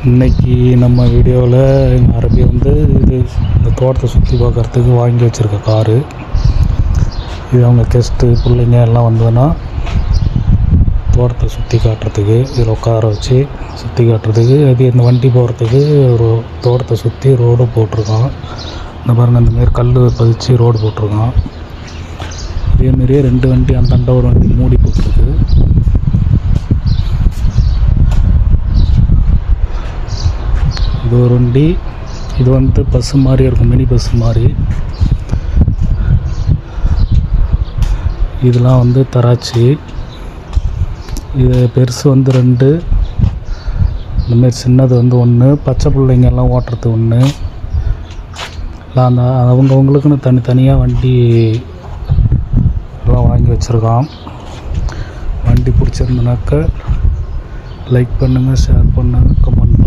இன்றைக்கி நம்ம வீடியோவில் எங்கள் அரபி வந்து இந்த தோட்டத்தை சுற்றி பார்க்குறதுக்கு வாங்கி வச்சுருக்க காரு. இது அவங்க கெஸ்ட்டு பிள்ளைங்க எல்லாம் வந்ததுன்னா தோட்டத்தை சுற்றி காட்டுறதுக்கு இதில் உட்கார வச்சு சுற்றி காட்டுறதுக்கு. அது இந்த வண்டி போகிறதுக்கு ஒரு தோட்டத்தை சுற்றி ரோடு போட்டிருக்கான். இந்த பாருங்கள், இந்தமாரி கல் பதிச்சு ரோடு போட்டிருக்கான். இதேமாரியே 2 வண்டி அந்தாண்ட ஒரு வண்டி மூடி போட்டிருக்கு. இது ஒரு வண்டி, இது வந்து பஸ்ஸு மாதிரி இருக்கும், மினி பஸ்ஸு மாதிரி. இதெல்லாம் வந்து தராச்சி. இது பெருசு வந்து 2, இந்தமாரி சின்னது வந்து 1, பச்சை பிள்ளைங்கெல்லாம் ஓட்டுறது 1. எல்லாம் அந்த அவங்கவுங்களுக்குன்னு தனித்தனியாக வண்டி எல்லாம் வாங்கி வச்சுருக்கான். வண்டி பிடிச்சிருந்தனாக்க லைக் பண்ணுங்கள், ஷேர் பண்ணுங்கள், கமெண்ட் பண்ணுங்கள்.